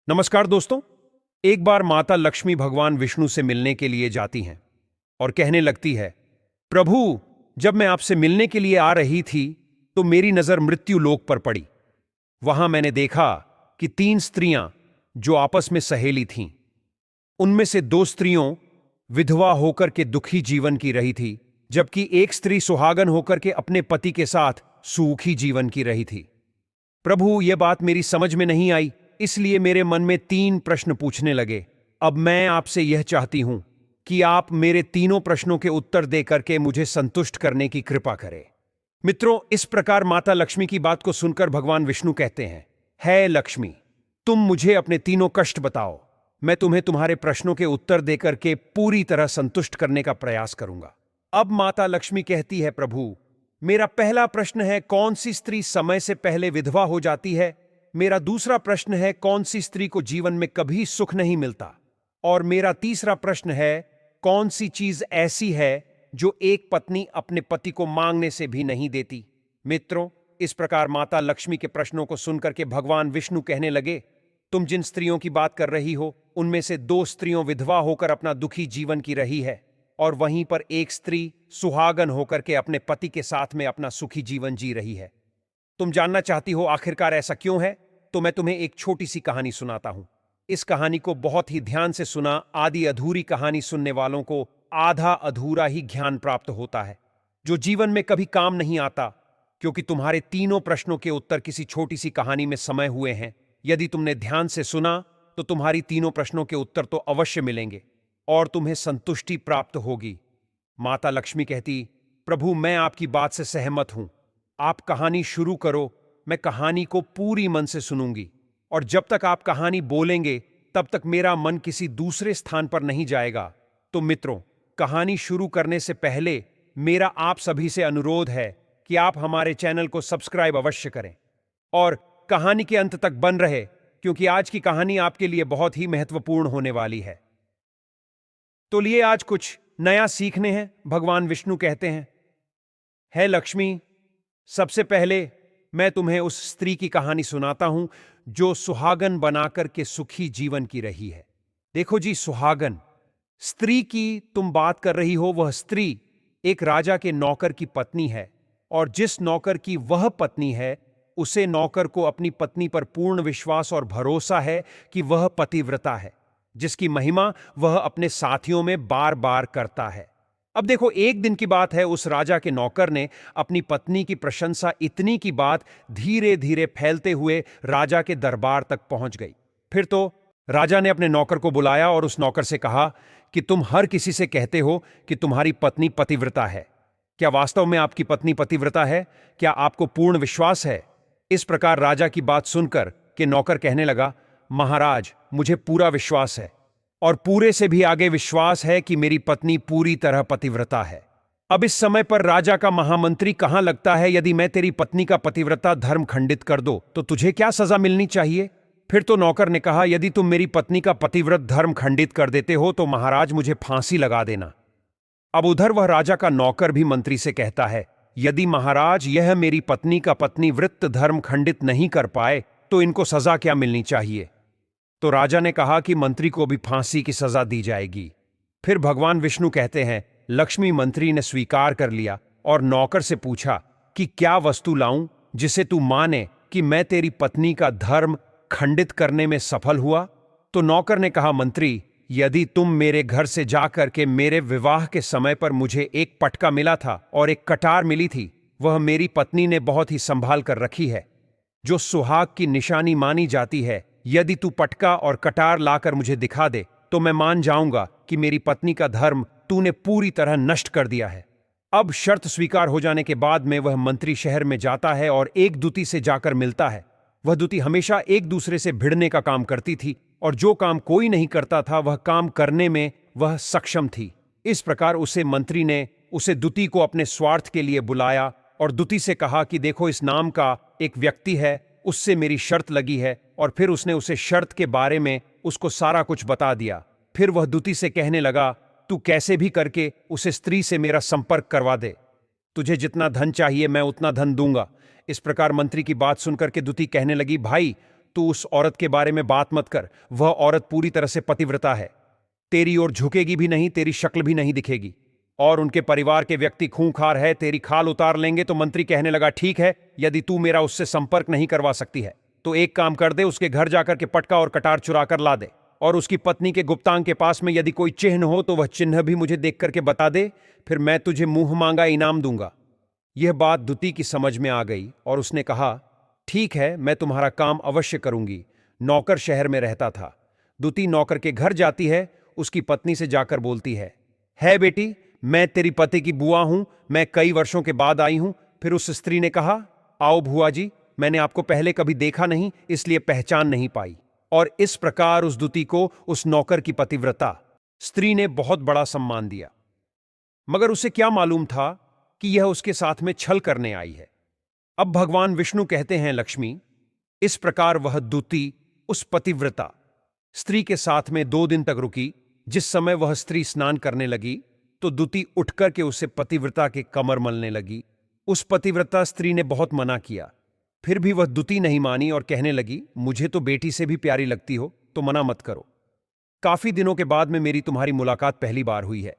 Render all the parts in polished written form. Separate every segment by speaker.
Speaker 1: नमस्कार दोस्तों। एक बार माता लक्ष्मी भगवान विष्णु से मिलने के लिए जाती हैं और कहने लगती है, प्रभु, जब मैं आपसे मिलने के लिए आ रही थी तो मेरी नजर मृत्यु लोक पर पड़ी। वहां मैंने देखा कि 3 स्त्रियां जो आपस में सहेली थीं, उनमें से 2 स्त्रियों विधवा होकर के दुखी जीवन की रही थी, जबकि एक स्त्री सुहागन होकर के अपने पति के साथ सुखी जीवन की रही थी। प्रभु, यह बात मेरी समझ में नहीं आई, इसलिए मेरे मन में 3 प्रश्न पूछने लगे। अब मैं आपसे यह चाहती हूं कि आप मेरे तीनों प्रश्नों के उत्तर दे करके मुझे संतुष्ट करने की कृपा करें। मित्रों, इस प्रकार माता लक्ष्मी की बात को सुनकर भगवान विष्णु कहते हैं, है लक्ष्मी, तुम मुझे अपने तीनों कष्ट बताओ। मैं तुम्हें तुम्हारे प्रश्नों के उत्तर देकर के पूरी तरह संतुष्ट करने का प्रयास करूंगा। अब माता लक्ष्मी कहती है, प्रभु, मेरा पहला प्रश्न है, कौन सी स्त्री समय से पहले विधवा हो जाती है? मेरा दूसरा प्रश्न है, कौन सी स्त्री को जीवन में कभी सुख नहीं मिलता? और मेरा तीसरा प्रश्न है, कौन सी चीज ऐसी है जो एक पत्नी अपने पति को मांगने से भी नहीं देती? मित्रों, इस प्रकार माता लक्ष्मी के प्रश्नों को सुनकर के भगवान विष्णु कहने लगे, तुम जिन स्त्रियों की बात कर रही हो, उनमें से 2 स्त्रियों विधवा होकर अपना दुखी जीवन की रही है, और वहीं पर एक स्त्री सुहागन होकर के अपने पति के साथ में अपना सुखी जीवन जी रही है। तुम जानना चाहती हो आखिरकार ऐसा क्यों है? तो मैं तुम्हें एक छोटी सी कहानी सुनाता हूं। इस कहानी को बहुत ही ध्यान से सुना। आधी अधूरी कहानी सुनने वालों को आधा अधूरा ही ज्ञान प्राप्त होता है, जो जीवन में कभी काम नहीं आता, क्योंकि तुम्हारे तीनों प्रश्नों के उत्तर किसी छोटी सी कहानी में समय हुए हैं। यदि तुमने ध्यान से सुना तो तुम्हारी तीनों प्रश्नों के उत्तर तो अवश्य मिलेंगे और तुम्हें संतुष्टि प्राप्त होगी। माता लक्ष्मी कहती, प्रभु, मैं आपकी बात से सहमत हूं। आप कहानी शुरू करो, मैं कहानी को पूरी मन से सुनूंगी, और जब तक आप कहानी बोलेंगे तब तक मेरा मन किसी दूसरे स्थान पर नहीं जाएगा। तो मित्रों, कहानी शुरू करने से पहले मेरा आप सभी से अनुरोध है कि आप हमारे चैनल को सब्सक्राइब अवश्य करें और कहानी के अंत तक बन रहे, क्योंकि आज की कहानी आपके लिए बहुत ही महत्वपूर्ण होने वाली है। तो लिए आज कुछ नया सीखने हैं। भगवान विष्णु कहते हैं, है लक्ष्मी, सबसे पहले मैं तुम्हें उस स्त्री की कहानी सुनाता हूं जो सुहागन बनाकर के सुखी जीवन की रही है। देखो जी, सुहागन स्त्री की तुम बात कर रही हो, वह स्त्री एक राजा के नौकर की पत्नी है, और जिस नौकर की वह पत्नी है, उसे नौकर को अपनी पत्नी पर पूर्ण विश्वास और भरोसा है कि वह पतिव्रता है, जिसकी महिमा वह अपने साथियों में बार बार करता है। अब देखो, एक दिन की बात है, उस राजा के नौकर ने अपनी पत्नी की प्रशंसा इतनी की बात धीरे धीरे फैलते हुए राजा के दरबार तक पहुंच गई। फिर तो राजा ने अपने नौकर को बुलाया और उस नौकर से कहा कि तुम हर किसी से कहते हो कि तुम्हारी पत्नी पतिव्रता है। क्या वास्तव में आपकी पत्नी पतिव्रता है? क्या आपको पूर्ण विश्वास है? इस प्रकार राजा की बात सुनकर के नौकर कहने लगा, महाराज, मुझे पूरा विश्वास है, और पूरे से भी आगे विश्वास है कि मेरी पत्नी पूरी तरह पतिव्रता है। अब इस समय पर राजा का महामंत्री कहां लगता है, यदि मैं तेरी पत्नी का पतिव्रता धर्म खंडित कर दो तो तुझे क्या सजा मिलनी चाहिए? फिर तो नौकर ने कहा, यदि तुम मेरी पत्नी का पतिव्रत धर्म खंडित कर देते हो तो महाराज, मुझे फांसी लगा देना। अब उधर वह राजा का नौकर भी मंत्री से कहता है, यदि महाराज यह मेरी पत्नी का पत्नीव्रत धर्म खंडित नहीं कर पाए तो इनको सजा क्या मिलनी चाहिए? तो राजा ने कहा कि मंत्री को भी फांसी की सजा दी जाएगी। फिर भगवान विष्णु कहते हैं, लक्ष्मी मंत्री ने स्वीकार कर लिया और नौकर से पूछा कि क्या वस्तु लाऊं जिसे तू माने कि मैं तेरी पत्नी का धर्म खंडित करने में सफल हुआ? तो नौकर ने कहा, मंत्री, यदि तुम मेरे घर से जाकर के मेरे विवाह के समय पर मुझे एक पटका मिला था और एक कटार मिली थी, वह मेरी पत्नी ने बहुत ही संभाल कर रखी है, जो सुहाग की निशानी मानी जाती है। यदि तू पटका और कटार लाकर मुझे दिखा दे तो मैं मान जाऊंगा कि मेरी पत्नी का धर्म तूने पूरी तरह नष्ट कर दिया है। अब शर्त स्वीकार हो जाने के बाद में वह मंत्री शहर में जाता है और एक दूती से जाकर मिलता है। वह दूती हमेशा एक दूसरे से भिड़ने का काम करती थी, और जो काम कोई नहीं करता था वह काम करने में वह सक्षम थी। इस प्रकार उसे मंत्री ने उसे दूती को अपने स्वार्थ के लिए बुलाया और दूती से कहा कि देखो, इस नाम का एक व्यक्ति है, उससे मेरी शर्त लगी है। और फिर उसने उसे शर्त के बारे में उसको सारा कुछ बता दिया। फिर वह दूती से कहने लगा, तू कैसे भी करके उसे स्त्री से मेरा संपर्क करवा दे, तुझे जितना धन चाहिए मैं उतना धन दूंगा। इस प्रकार मंत्री की बात सुनकर के दूती कहने लगी, भाई, तू उस औरत के बारे में बात मत कर, वह औरत पूरी तरह से पतिव्रता है, तेरी ओर झुकेगी भी नहीं, तेरी शक्ल भी नहीं दिखेगी, और उनके परिवार के व्यक्ति खूंखार है, तेरी खाल उतार लेंगे। तो मंत्री कहने लगा, ठीक है, यदि तू मेरा उससे संपर्क नहीं करवा सकती है तो एक काम कर दे, उसके घर जाकर के पटका और कटार चुरा कर ला दे, और उसकी पत्नी के गुप्तांग के पास में यदि कोई चिन्ह हो तो वह चिन्ह भी मुझे देख करके बता दे, फिर मैं तुझे मुंह मांगा इनाम दूंगा। यह बात दूती की समझ में आ गई और उसने कहा, ठीक है, मैं तुम्हारा काम अवश्य करूंगी। नौकर शहर में रहता था। दूती नौकर के घर जाती है, उसकी पत्नी से जाकर बोलती है बेटी, मैं तेरी पति की बुआ हूं, मैं कई वर्षों के बाद आई हूं। फिर उस स्त्री ने कहा, आओ बुआ जी, मैंने आपको पहले कभी देखा नहीं, इसलिए पहचान नहीं पाई। और इस प्रकार उस दूती को उस नौकर की पतिव्रता स्त्री ने बहुत बड़ा सम्मान दिया, मगर उसे क्या मालूम था कि यह उसके साथ में छल करने आई है। अब भगवान विष्णु कहते हैं, लक्ष्मी, इस प्रकार वह दूती उस पतिव्रता स्त्री के साथ में 2 दिन तक रुकी। जिस समय वह स्त्री स्नान करने लगी तो दूती उठकर के उसे पतिव्रता के कमर मलने लगी। उस पतिव्रता स्त्री ने बहुत मना किया, फिर भी वह दूती नहीं मानी और कहने लगी, मुझे तो बेटी से भी प्यारी लगती हो, तो मना मत करो। काफी दिनों के बाद में मेरी तुम्हारी मुलाकात पहली बार हुई है।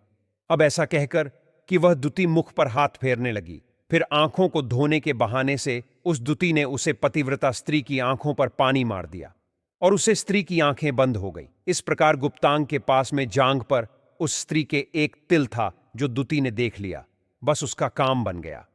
Speaker 1: अब ऐसा कहकर कि वह दूती मुख पर हाथ फेरने लगी, फिर आंखों को धोने के बहाने से उस दूती ने उसे पतिव्रता स्त्री की आंखों पर पानी मार दिया और उसे स्त्री की आंखें बंद हो गई। इस प्रकार गुप्तांग के पास में जांघ पर उस स्त्री के एक तिल था जो दूती ने देख लिया, बस उसका काम बन गया।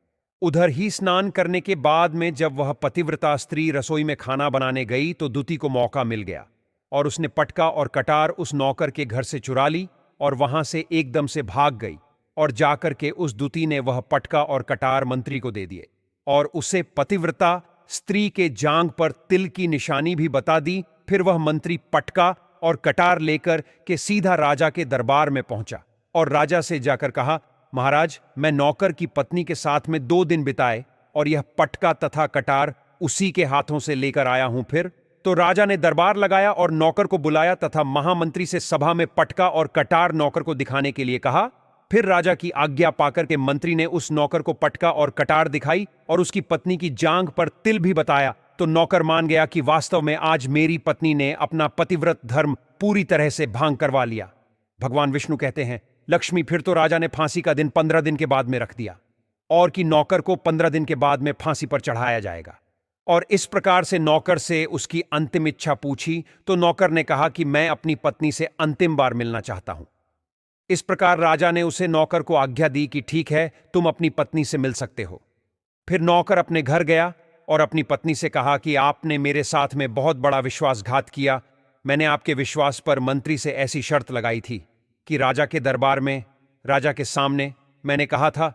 Speaker 1: उधर ही स्नान करने के बाद में जब वह पतिव्रता स्त्री रसोई में खाना बनाने गई तो दूती को मौका मिल गया और उसने पटका और कटार उस नौकर के घर से चुरा ली और वहां से एकदम से भाग गई और जाकर के उस दूती ने वह पटका और कटार मंत्री को दे दिए और उसे पतिव्रता स्त्री के जांघ पर तिल की निशानी भी बता दी। फिर वह मंत्री पटका और कटार लेकर के सीधा राजा के दरबार में पहुंचा और राजा से जाकर कहा, महाराज, मैं नौकर की पत्नी के साथ में 2 दिन बिताए और यह पटका तथा कटार उसी के हाथों से लेकर आया हूं। फिर तो राजा ने दरबार लगाया और नौकर को बुलाया तथा महामंत्री से सभा में पटका और कटार नौकर को दिखाने के लिए कहा। फिर राजा की आज्ञा पाकर के मंत्री ने उस नौकर को पटका और कटार दिखाई और उसकी पत्नी की जांघ पर तिल भी बताया। तो नौकर मान गया कि वास्तव में आज मेरी पत्नी ने अपना पतिव्रत धर्म पूरी तरह से भांग करवा लिया। भगवान विष्णु कहते हैं, लक्ष्मी, फिर तो राजा ने फांसी का दिन 15 दिन के बाद में रख दिया और कि नौकर को 15 दिन के बाद में फांसी पर चढ़ाया जाएगा। और इस प्रकार से नौकर से उसकी अंतिम इच्छा पूछी तो नौकर ने कहा कि मैं अपनी पत्नी से अंतिम बार मिलना चाहता हूं। इस प्रकार राजा ने उसे नौकर को आज्ञा दी कि ठीक है, तुम अपनी पत्नी से मिल सकते हो। फिर नौकर अपने घर गया और अपनी पत्नी से कहा कि आपने मेरे साथ में बहुत बड़ा विश्वासघात किया। मैंने आपके विश्वास पर मंत्री से ऐसी शर्त लगाई थी कि राजा के दरबार में, राजा के सामने मैंने कहा था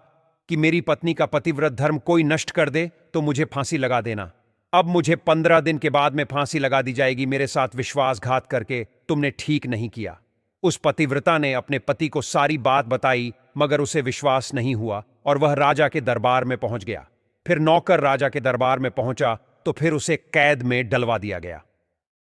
Speaker 1: कि मेरी पत्नी का पतिव्रत धर्म कोई नष्ट कर दे तो मुझे फांसी लगा देना। अब मुझे 15 दिन के बाद में फांसी लगा दी जाएगी। मेरे साथ विश्वासघात करके तुमने ठीक नहीं किया। उस पतिव्रता ने अपने पति को सारी बात बताई, मगर उसे विश्वास नहीं हुआ और वह राजा के दरबार में पहुंच गया। फिर नौकर राजा के दरबार में पहुंचा तो फिर उसे कैद में डलवा दिया गया।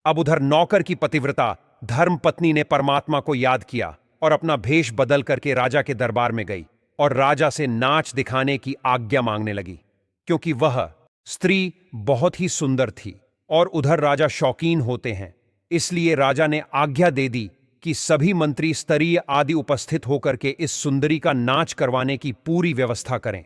Speaker 1: अब उधर नौकर की पतिव्रता धर्म पत्नी ने परमात्मा को याद किया और अपना भेष बदल करके राजा के दरबार में गई और राजा से नाच दिखाने की आज्ञा मांगने लगी, क्योंकि वह स्त्री बहुत ही सुंदर थी और उधर राजा शौकीन होते हैं। इसलिए राजा ने आज्ञा दे दी कि सभी मंत्री स्तरीय आदि उपस्थित होकर के इस सुंदरी का नाच करवाने की पूरी व्यवस्था करें।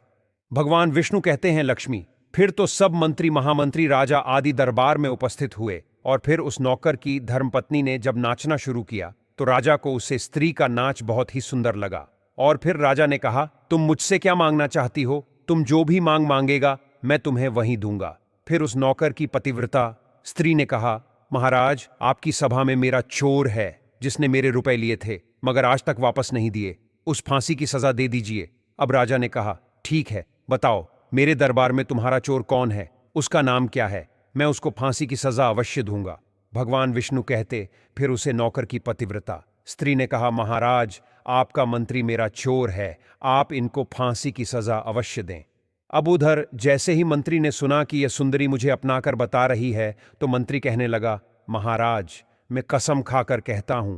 Speaker 1: भगवान विष्णु कहते हैं, लक्ष्मी, फिर तो सब मंत्री, महामंत्री, राजा आदि दरबार में उपस्थित हुए और फिर उस नौकर की धर्मपत्नी ने जब नाचना शुरू किया तो राजा को उससे स्त्री का नाच बहुत ही सुंदर लगा। और फिर राजा ने कहा, तुम मुझसे क्या मांगना चाहती हो? तुम जो भी मांगेगा मैं तुम्हें वही दूंगा। फिर उस नौकर की पतिव्रता स्त्री ने कहा, महाराज, आपकी सभा में मेरा चोर है जिसने मेरे रुपए लिए थे मगर आज तक वापस नहीं दिए, उस फांसी की सजा दे दीजिए। अब राजा ने कहा, ठीक है, बताओ मेरे दरबार में तुम्हारा चोर कौन है, उसका नाम क्या है, मैं उसको फांसी की सजा अवश्य दूंगा। भगवान विष्णु कहते, फिर उसे नौकर की पतिव्रता स्त्री ने कहा, महाराज, आपका मंत्री मेरा चोर है, आप इनको फांसी की सजा अवश्य दें। अब उधर जैसे ही मंत्री ने सुना कि यह सुंदरी मुझे अपनाकर बता रही है तो मंत्री कहने लगा, महाराज, मैं कसम खाकर कहता हूं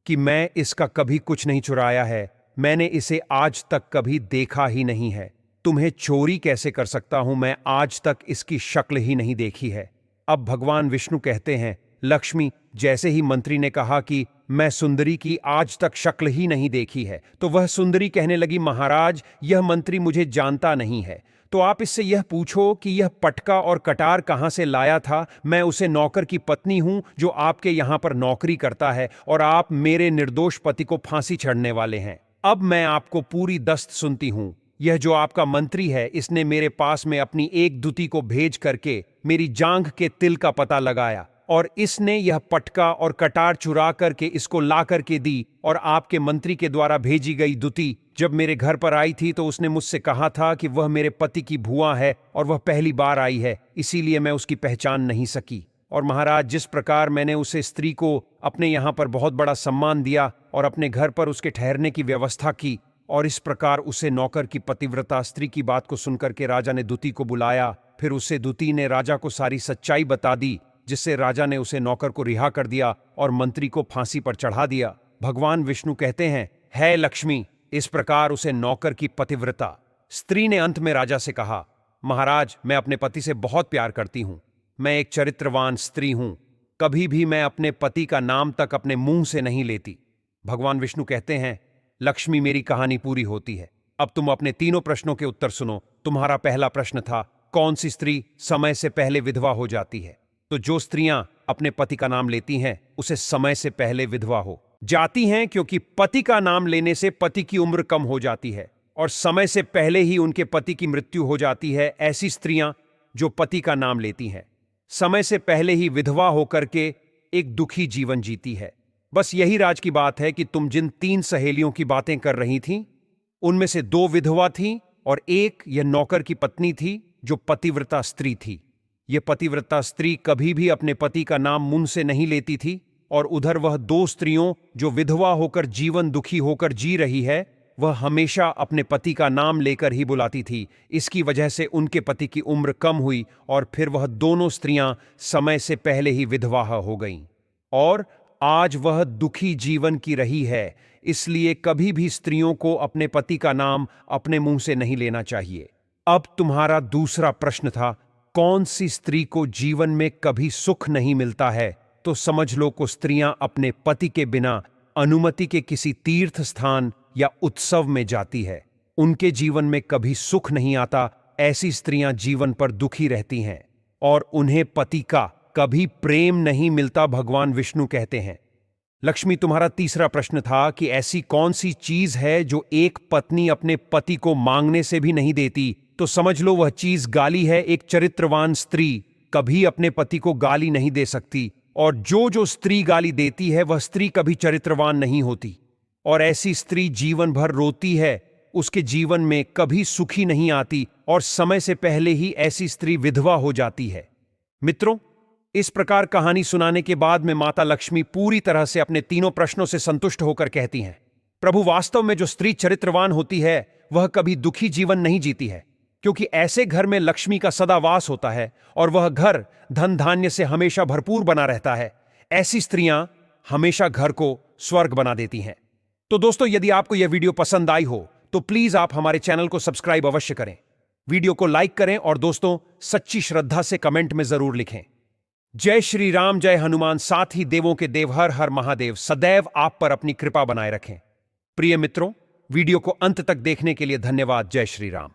Speaker 1: कि मैं इसका कभी कुछ नहीं चुराया है, मैंने इसे आज तक कभी देखा ही नहीं है। तुम्हें चोरी कैसे कर सकता हूं? मैं आज तक इसकी शक्ल ही नहीं देखी है। अब भगवान विष्णु कहते हैं, लक्ष्मी, जैसे ही मंत्री ने कहा कि मैं सुंदरी की आज तक शक्ल ही नहीं देखी है, तो वह सुंदरी कहने लगी, महाराज, यह मंत्री मुझे जानता नहीं है, तो आप इससे यह पूछो कि यह पटका और कटार कहाँ से लाया था। मैं उसे नौकर की पत्नी हूं जो आपके यहाँ पर नौकरी करता है, और आप मेरे निर्दोष पति को फांसी चढ़ने वाले हैं। अब मैं आपको पूरी दस्त सुनती हूं। यह जो आपका मंत्री है, इसने मेरे पास में अपनी एक दूती को भेज करके मेरी जांघ के तिल का पता लगाया, और इसने यह पटका और कटार चुरा करके इसको ला करके दी। और आपके मंत्री के द्वारा भेजी गई दूती जब मेरे घर पर आई थी तो उसने मुझसे कहा था कि वह मेरे पति की भुआ है और वह पहली बार आई है, इसीलिए मैं उसकी पहचान नहीं सकी। और महाराज, जिस प्रकार मैंने उसे स्त्री को अपने यहाँ पर बहुत बड़ा सम्मान दिया और अपने घर पर उसके ठहरने की व्यवस्था की, और इस प्रकार उसे नौकर की पतिव्रता स्त्री की बात को सुनकर के राजा ने दूती को बुलाया। फिर उसे दूती ने राजा को सारी सच्चाई बता दी, जिससे राजा ने उसे नौकर को रिहा कर दिया और मंत्री को फांसी पर चढ़ा दिया। भगवान विष्णु कहते हैं, है लक्ष्मी, इस प्रकार उसे नौकर की पतिव्रता स्त्री ने अंत में राजा से कहा, महाराज, मैं अपने पति से बहुत प्यार करती हूं, मैं एक चरित्रवान स्त्री हूं, कभी भी मैं अपने पति का नाम तक अपने मुंह से नहीं लेती। भगवान विष्णु कहते हैं, लक्ष्मी, मेरी कहानी पूरी होती है। अब तुम अपने तीनों प्रश्नों के उत्तर सुनो। तुम्हारा पहला प्रश्न था, कौन सी स्त्री समय से पहले विधवा हो जाती है? तो जो स्त्रियां अपने पति का नाम लेती हैं, उसे समय से पहले विधवा हो जाती हैं, क्योंकि पति का नाम लेने से पति की उम्र कम हो जाती है और समय से पहले ही उनके पति की मृत्यु हो जाती है। ऐसी स्त्रियां जो पति का नाम लेती हैं, समय से पहले ही विधवा होकर के एक दुखी जीवन जीती है। बस यही राज की बात है कि तुम जिन 3 सहेलियों की बातें कर रही थीं, उनमें से 2 विधवा थीं और एक यह नौकर की पत्नी थी जो पतिव्रता स्त्री थी। यह पतिव्रता स्त्री कभी भी अपने पति का नाम मुंह से नहीं लेती थी, और उधर वह 2 स्त्रियों जो विधवा होकर जीवन दुखी होकर जी रही है, वह हमेशा अपने पति का नाम लेकर ही बुलाती थी। इसकी वजह से उनके पति की उम्र कम हुई और फिर वह दोनों स्त्रियां समय से पहले ही विधवा हो गईं, और आज वह दुखी जीवन की रही है। इसलिए कभी भी स्त्रियों को अपने पति का नाम अपने मुंह से नहीं लेना चाहिए। अब तुम्हारा दूसरा प्रश्न था, कौन सी स्त्री को जीवन में कभी सुख नहीं मिलता है? तो समझ लो को स्त्रियां अपने पति के बिना अनुमति के किसी तीर्थ स्थान या उत्सव में जाती है। उनके जीवन में कभी सुख नहीं आता। ऐसी स्त्रियां जीवन पर दुखी रहती हैं और उन्हें पति का कभी प्रेम नहीं मिलता, भगवान विष्णु कहते हैं। लक्ष्मी, तुम्हारा तीसरा प्रश्न था कि ऐसी कौन सी चीज है जो एक पत्नी अपने पति को मांगने से भी नहीं देती? तो समझ लो वह चीज गाली है। एक चरित्रवान स्त्री कभी अपने पति को गाली नहीं दे सकती, और जो स्त्री गाली देती है वह स्त्री कभी चरित्रवान नहीं होती, और ऐसी स्त्री जीवन भर रोती है, उसके जीवन में कभी सुखी नहीं आती, और समय से पहले ही ऐसी स्त्री विधवा हो जाती है। मित्रों, इस प्रकार कहानी सुनाने के बाद में माता लक्ष्मी पूरी तरह से अपने तीनों प्रश्नों से संतुष्ट होकर कहती हैं, प्रभु, वास्तव में जो स्त्री चरित्रवान होती है वह कभी दुखी जीवन नहीं जीती है, क्योंकि ऐसे घर में लक्ष्मी का सदा वास होता है और वह घर धन धान्य से हमेशा भरपूर बना रहता है। ऐसी स्त्रियां हमेशा घर को स्वर्ग बना देती हैं। तो दोस्तों, यदि आपको यह वीडियो पसंद आई हो तो प्लीज आप हमारे चैनल को सब्सक्राइब अवश्य करें, वीडियो को लाइक करें, और दोस्तों, सच्ची श्रद्धा से कमेंट में जरूर लिखें, जय श्री राम, जय हनुमान। साथ ही देवों के देव हर हर महादेव सदैव आप पर अपनी कृपा बनाए रखें। प्रिय मित्रों, वीडियो को अंत तक देखने के लिए धन्यवाद। जय श्री राम।